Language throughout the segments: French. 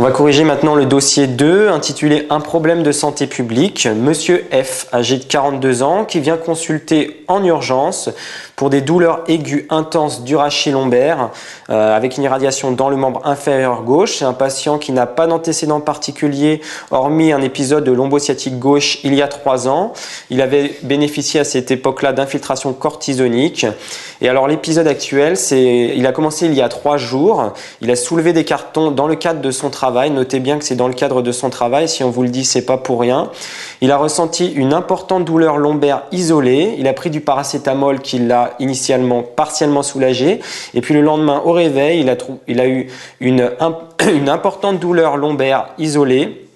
On va corriger maintenant le dossier 2, intitulé « Un problème de santé publique ». Monsieur F, âgé de 42 ans, qui vient consulter en urgence pour des douleurs aiguës intenses du rachis lombaire avec une irradiation dans le membre inférieur gauche. C'est un patient qui n'a pas d'antécédent particulier, hormis un épisode de lombo-sciatique gauche il y a 3 ans. Il avait bénéficié à cette époque-là d'infiltration cortisonique. Et alors l'épisode actuel, il a commencé il y a 3 jours. Il a soulevé des cartons dans le cadre de son travail. Notez bien que c'est dans le cadre de son travail. Si on vous le dit, c'est pas pour rien. Il a ressenti une importante douleur lombaire isolée. Il a pris du paracétamol qui l'a initialement partiellement soulagé. Et puis le lendemain, au réveil, il a eu une importante douleur lombaire isolée.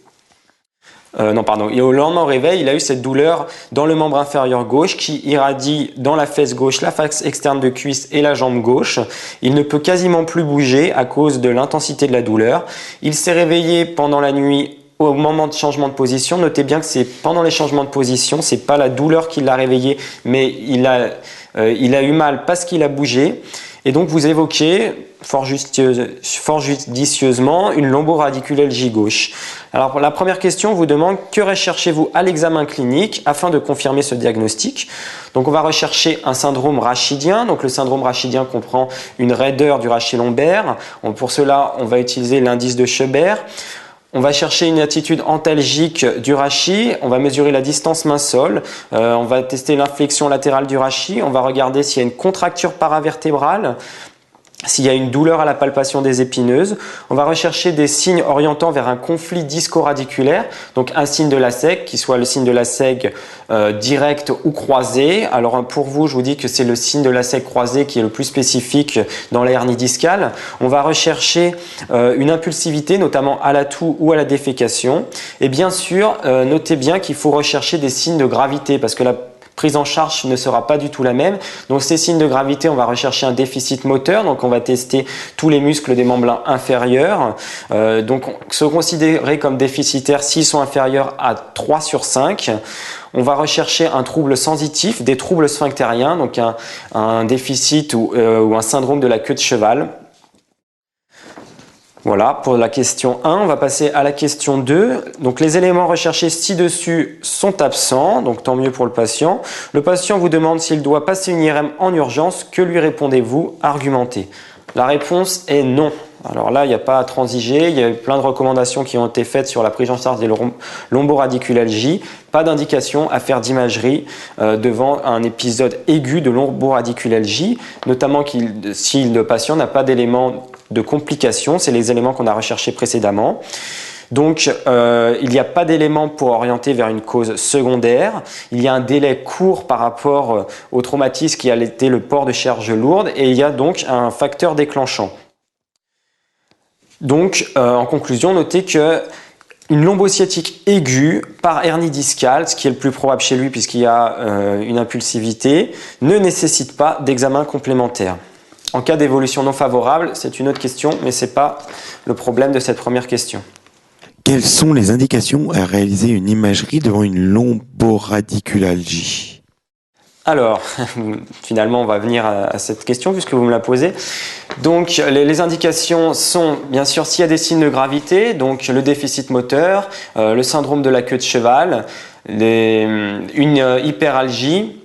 Et au lendemain au réveil, il a eu cette douleur dans le membre inférieur gauche qui irradie dans la fesse gauche, la face externe de cuisse et la jambe gauche. Il ne peut quasiment plus bouger à cause de l'intensité de la douleur. Il s'est réveillé pendant la nuit au moment de changement de position. Notez bien que c'est pendant les changements de position, c'est pas la douleur qui l'a réveillé, mais il a eu mal parce qu'il a bougé. Et donc vous évoquez fort judicieusement une lomboradiculalgie gauche. Alors la première question vous demande que recherchez-vous à l'examen clinique afin de confirmer ce diagnostic. Donc on va rechercher un syndrome rachidien. Donc le syndrome rachidien comprend une raideur du rachis lombaire. Pour cela, on va utiliser l'indice de Schoeber. On va chercher une attitude antalgique du rachis, on va mesurer la distance main-sol, on va tester l'inflexion latérale du rachis, on va regarder s'il y a une contracture paravertébrale, s'il y a une douleur à la palpation des épineuses. On va rechercher des signes orientant vers un conflit disco-radiculaire, donc un signe de Lassègue, qui soit le signe de Lassègue direct ou croisé. Alors pour vous, je vous dis que c'est le signe de Lassègue croisé qui est le plus spécifique dans la hernie discale. On va rechercher une impulsivité, notamment à la toux ou à la défécation. Et bien sûr, notez bien qu'il faut rechercher des signes de gravité, parce que la prise en charge ne sera pas du tout la même. Donc ces signes de gravité, on va rechercher un déficit moteur, donc on va tester tous les muscles des membres inférieurs. Donc se considérer comme déficitaires s'ils sont inférieurs à 3 sur 5. On va rechercher un trouble sensitif, des troubles sphinctériens, donc un déficit ou un syndrome de la queue de cheval. Voilà pour la question 1, on va passer à la question 2. Donc les éléments recherchés ci-dessus sont absents, donc tant mieux pour le patient. Le patient vous demande s'il doit passer une IRM en urgence, que lui répondez-vous? Argumentez. La réponse est non. Alors là, il n'y a pas à transiger, il y a eu plein de recommandations qui ont été faites sur la prise en charge des lomboradiculalgies. Pas d'indication à faire d'imagerie devant un épisode aigu de lomboradiculalgie, notamment si le patient n'a pas d'éléments de complications, c'est les éléments qu'on a recherchés précédemment. Donc, il n'y a pas d'éléments pour orienter vers une cause secondaire. Il y a un délai court par rapport au traumatisme qui a été le port de charge lourde et il y a donc un facteur déclenchant. Donc, en conclusion, notez que une lombosciatique aiguë par hernie discale, ce qui est le plus probable chez lui puisqu'il y a une impulsivité, ne nécessite pas d'examen complémentaire. En cas d'évolution non favorable, c'est une autre question, mais ce n'est pas le problème de cette première question. Quelles sont les indications à réaliser une imagerie devant une lomboradiculalgie? Alors, finalement, on va venir à cette question puisque vous me la posez. Donc, les indications sont, bien sûr, s'il y a des signes de gravité, donc le déficit moteur, le syndrome de la queue de cheval, une hyperalgie.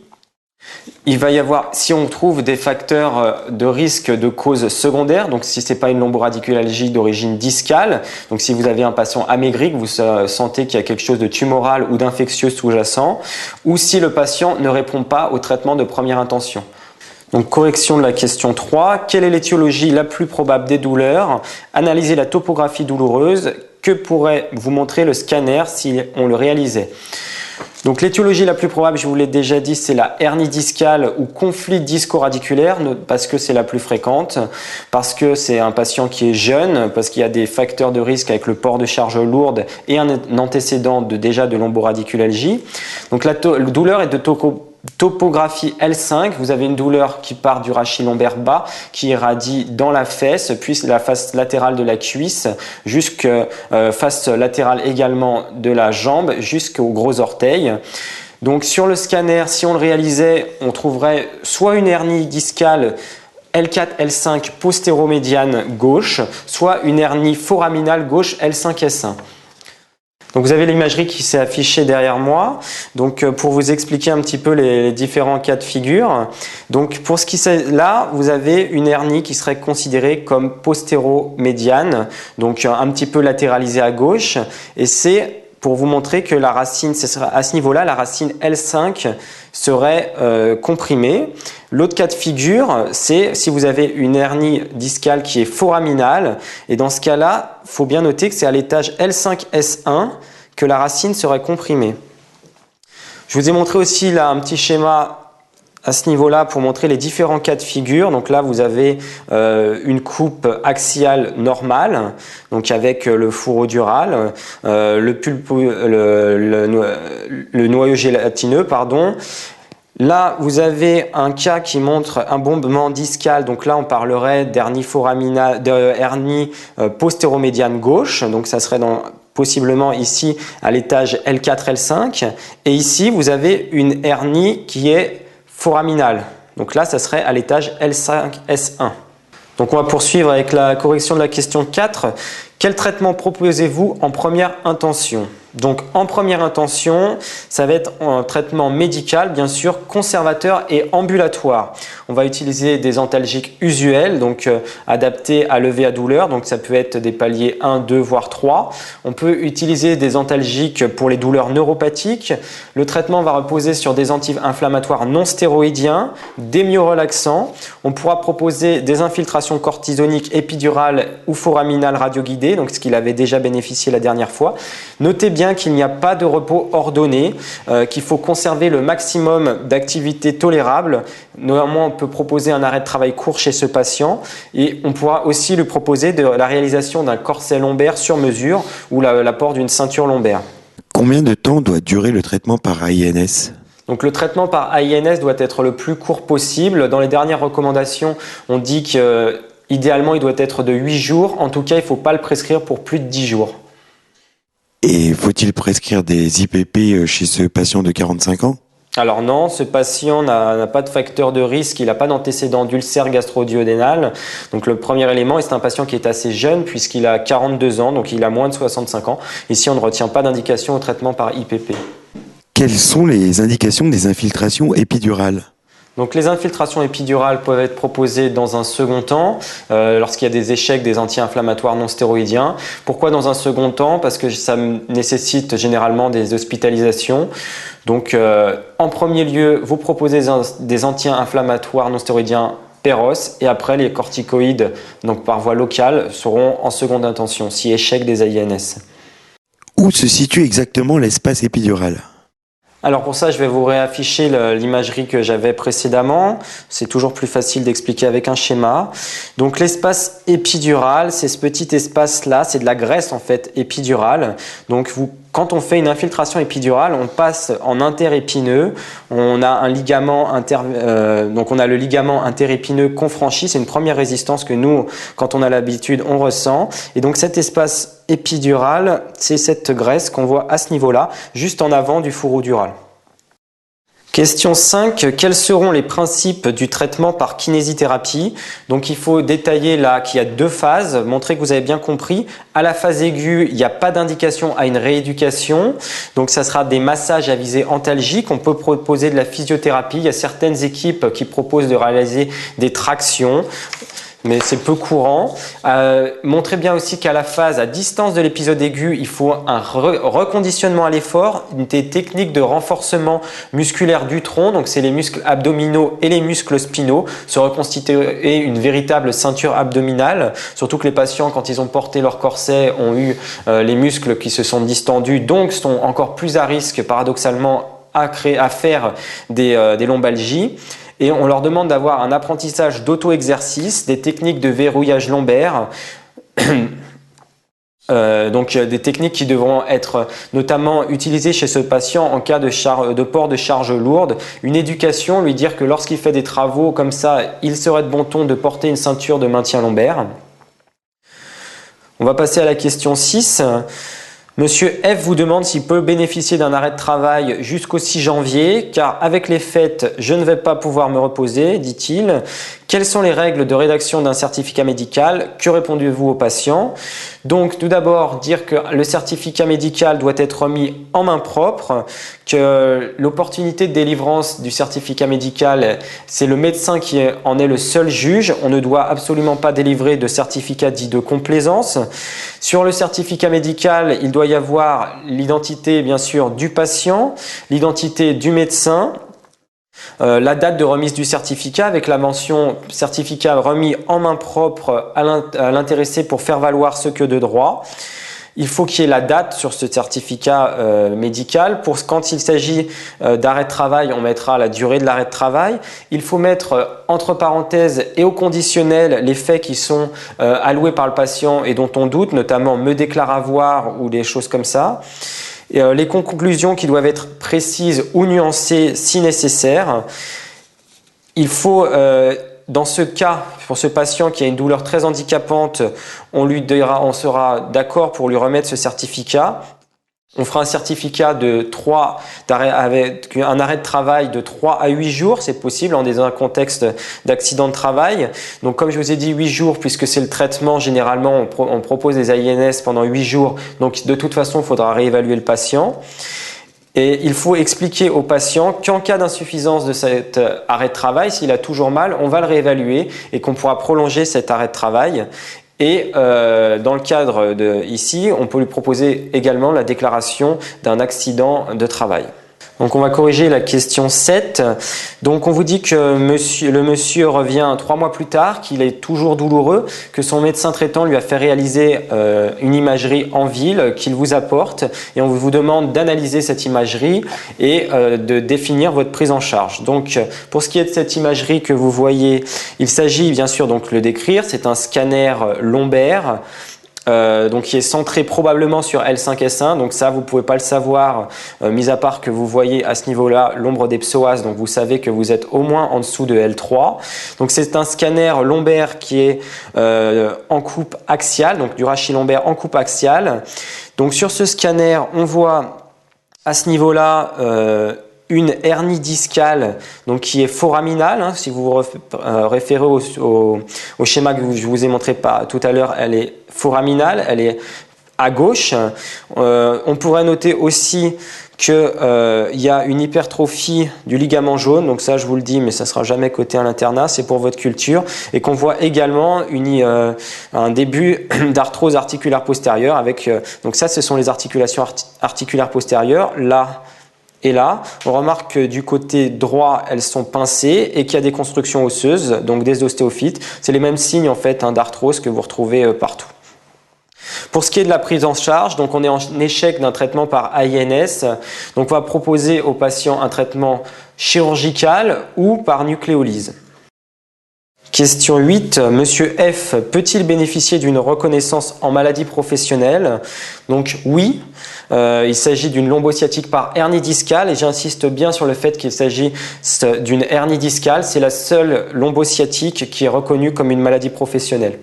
Il va y avoir, si on trouve des facteurs de risque de cause secondaire, donc si ce n'est pas une lomboradiculalgie d'origine discale, donc si vous avez un patient amaigri, que vous sentez qu'il y a quelque chose de tumoral ou d'infectieux sous-jacent, ou si le patient ne répond pas au traitement de première intention. Donc correction de la question 3, quelle est l'étiologie la plus probable des douleurs? Analysez la topographie douloureuse, que pourrait vous montrer le scanner si on le réalisait? Donc l'étiologie la plus probable, je vous l'ai déjà dit, c'est la hernie discale ou conflit disco-radiculaire, parce que c'est la plus fréquente, parce que c'est un patient qui est jeune, parce qu'il y a des facteurs de risque avec le port de charge lourde et un antécédent déjà de lomboradiculalgie. Donc la douleur est de topographie L5, vous avez une douleur qui part du rachis lombaire bas, qui irradie dans la fesse, puis la face latérale de la cuisse, jusqu'à face latérale également de la jambe, jusqu'au gros orteil. Donc sur le scanner, si on le réalisait, on trouverait soit une hernie discale L4, L5 postéromédiane gauche, soit une hernie foraminale gauche L5-S1. Donc vous avez l'imagerie qui s'est affichée derrière moi. Donc pour vous expliquer un petit peu les différents cas de figure. Donc pour ce qui est là, vous avez une hernie qui serait considérée comme postéromédiane, donc un petit peu latéralisée à gauche. Et c'est pour vous montrer que la racine, à ce niveau-là, la racine L5 serait comprimée. L'autre cas de figure, c'est si vous avez une hernie discale qui est foraminale. Et dans ce cas-là, il faut bien noter que c'est à l'étage L5-S1 que la racine serait comprimée. Je vous ai montré aussi là un petit schéma à ce niveau-là pour montrer les différents cas de figure. Donc là, vous avez une coupe axiale normale, donc avec le fourreau dural, le noyau gélatineux, pardon. Là, vous avez un cas qui montre un bombement discal. Donc là, on parlerait d'hernie postéromédiane gauche. Donc ça serait possiblement ici à l'étage L4, L5. Et ici, vous avez une hernie qui est foraminale. Donc là, ça serait à l'étage L5, S1. Donc on va poursuivre avec la correction de la question 4. Quel traitement proposez-vous en première intention ? Donc en première intention, ça va être un traitement médical, bien sûr, conservateur et ambulatoire. On va utiliser des antalgiques usuels, donc adaptés à lever à douleur. Donc ça peut être des paliers 1, 2, voire 3. On peut utiliser des antalgiques pour les douleurs neuropathiques. Le traitement va reposer sur des anti-inflammatoires non stéroïdiens, des myorelaxants. On pourra proposer des infiltrations cortisoniques épidurales ou foraminales radioguidées, donc ce qu'il avait déjà bénéficié la dernière fois. Notez bien qu'il n'y a pas de repos ordonné, qu'il faut conserver le maximum d'activité tolérable. Néanmoins, on peut proposer un arrêt de travail court chez ce patient et on pourra aussi lui proposer la réalisation d'un corset lombaire sur mesure ou l'apport d'une ceinture lombaire. Combien de temps doit durer le traitement par AINS ? Donc le traitement par AINS doit être le plus court possible. Dans les dernières recommandations, on dit qu'idéalement il doit être de 8 jours. En tout cas, il ne faut pas le prescrire pour plus de 10 jours. Et faut-il prescrire des IPP chez ce patient de 45 ans ? Alors non, ce patient n'a pas de facteur de risque, il n'a pas d'antécédent d'ulcère gastro-duodénal. Donc le premier élément, et c'est un patient qui est assez jeune puisqu'il a 42 ans, donc il a moins de 65 ans. Ici, on ne retient pas d'indication au traitement par IPP. Quelles sont les indications des infiltrations épidurales ? Donc les infiltrations épidurales peuvent être proposées dans un second temps, lorsqu'il y a des échecs des anti-inflammatoires non stéroïdiens. Pourquoi dans un second temps ? Parce que ça nécessite généralement des hospitalisations. Donc en premier lieu, vous proposez des anti-inflammatoires non stéroïdiens péros et après les corticoïdes donc par voie locale seront en seconde intention, si échec des AINS. Où se situe exactement l'espace épidural ? Alors pour ça, je vais vous réafficher l'imagerie que j'avais précédemment. C'est toujours plus facile d'expliquer avec un schéma. Donc l'espace épidural, c'est ce petit espace-là, c'est de la graisse en fait épidurale. Donc quand on fait une infiltration épidurale, on passe en interépineux. On a un ligament donc on a le ligament interépineux confranchi. C'est une première résistance que nous, quand on a l'habitude, on ressent. Et donc cet espace épidural, c'est cette graisse qu'on voit à ce niveau-là, juste en avant du fourreau dural. Question 5. Quels seront les principes du traitement par kinésithérapie ? Donc il faut détailler là qu'il y a 2 phases, montrer que vous avez bien compris. À la phase aiguë, il n'y a pas d'indication à une rééducation. Donc ça sera des massages à visée antalgique. On peut proposer de la physiothérapie. Il y a certaines équipes qui proposent de réaliser des tractions, mais c'est peu courant. Montrez bien aussi qu'à la phase à distance de l'épisode aigu, il faut un reconditionnement à l'effort, des techniques de renforcement musculaire du tronc, donc c'est les muscles abdominaux et les muscles spinaux, se reconstituer une véritable ceinture abdominale, surtout que les patients, quand ils ont porté leur corset, ont eu les muscles qui se sont distendus, donc sont encore plus à risque paradoxalement à faire des lombalgies. Et on leur demande d'avoir un apprentissage d'auto-exercice, des techniques de verrouillage lombaire, donc des techniques qui devront être notamment utilisées chez ce patient en cas de port de charge lourde. Une éducation, lui dire que lorsqu'il fait des travaux comme ça, il serait de bon ton de porter une ceinture de maintien lombaire. On va passer à la question 6. Monsieur F vous demande s'il peut bénéficier d'un arrêt de travail jusqu'au 6 janvier, car avec les fêtes, je ne vais pas pouvoir me reposer, dit-il. Quelles sont les règles de rédaction d'un certificat médical? Que répondez-vous aux patients? Donc tout d'abord dire que le certificat médical doit être remis en main propre, que l'opportunité de délivrance du certificat médical, c'est le médecin qui en est le seul juge. On ne doit absolument pas délivrer de certificat dit de complaisance. Sur le certificat médical, il doit y avoir l'identité bien sûr du patient, l'identité du médecin, la date de remise du certificat avec la mention certificat remis en main propre à l'intéressé pour faire valoir ce que de droit. Il faut qu'il y ait la date sur ce certificat médical. Pour quand il s'agit d'arrêt de travail, on mettra la durée de l'arrêt de travail. Il faut mettre entre parenthèses et au conditionnel les faits qui sont alloués par le patient et dont on doute, notamment me déclare avoir ou des choses comme ça. Et, les conclusions qui doivent être précises ou nuancées si nécessaire. Il faut, dans ce cas, pour ce patient qui a une douleur très handicapante, on sera d'accord pour lui remettre ce certificat. On fera un certificat avec un arrêt de travail de 3 à 8 jours, c'est possible dans un contexte d'accident de travail. Donc comme je vous ai dit 8 jours, puisque c'est le traitement, généralement on propose des AINS pendant 8 jours, donc de toute façon il faudra réévaluer le patient. Et il faut expliquer au patient qu'en cas d'insuffisance de cet arrêt de travail, s'il a toujours mal, on va le réévaluer et qu'on pourra prolonger cet arrêt de travail. Et dans le cadre ici, on peut lui proposer également la déclaration d'un accident de travail. Donc on va corriger la question 7. Donc on vous dit que le monsieur revient 3 mois plus tard, qu'il est toujours douloureux, que son médecin traitant lui a fait réaliser une imagerie en ville qu'il vous apporte et on vous demande d'analyser cette imagerie et de définir votre prise en charge. Donc pour ce qui est de cette imagerie que vous voyez, il s'agit bien sûr donc le décrire, c'est un scanner lombaire. Donc qui est centré probablement sur L5-S1, donc ça vous pouvez pas le savoir, mis à part que vous voyez à ce niveau-là l'ombre des psoas, donc vous savez que vous êtes au moins en dessous de L3. Donc c'est un scanner lombaire qui est en coupe axiale, donc du rachis lombaire en coupe axiale. Donc sur ce scanner, on voit à ce niveau-là une hernie discale donc qui est foraminale. Hein, si vous vous référez au schéma que je vous ai montré tout à l'heure, elle est foraminale, elle est à gauche. On pourrait noter aussi qu'il y a une hypertrophie du ligament jaune, donc ça je vous le dis, mais ça ne sera jamais coté à l'internat, c'est pour votre culture, et qu'on voit également un début d'arthrose articulaire postérieure avec, donc ça ce sont les articulations articulaires postérieures, là et là. On remarque que du côté droit, elles sont pincées et qu'il y a des constructions osseuses, donc des ostéophytes. C'est les mêmes signes en fait d'arthrose que vous retrouvez partout. Pour ce qui est de la prise en charge, donc on est en échec d'un traitement par AINS. Donc on va proposer au patient un traitement chirurgical ou par nucléolyse. Question 8. Monsieur F peut-il bénéficier d'une reconnaissance en maladie professionnelle? Donc oui, il s'agit d'une lombosciatique par hernie discale et j'insiste bien sur le fait qu'il s'agit d'une hernie discale. C'est la seule lombosciatique qui est reconnue comme une maladie professionnelle.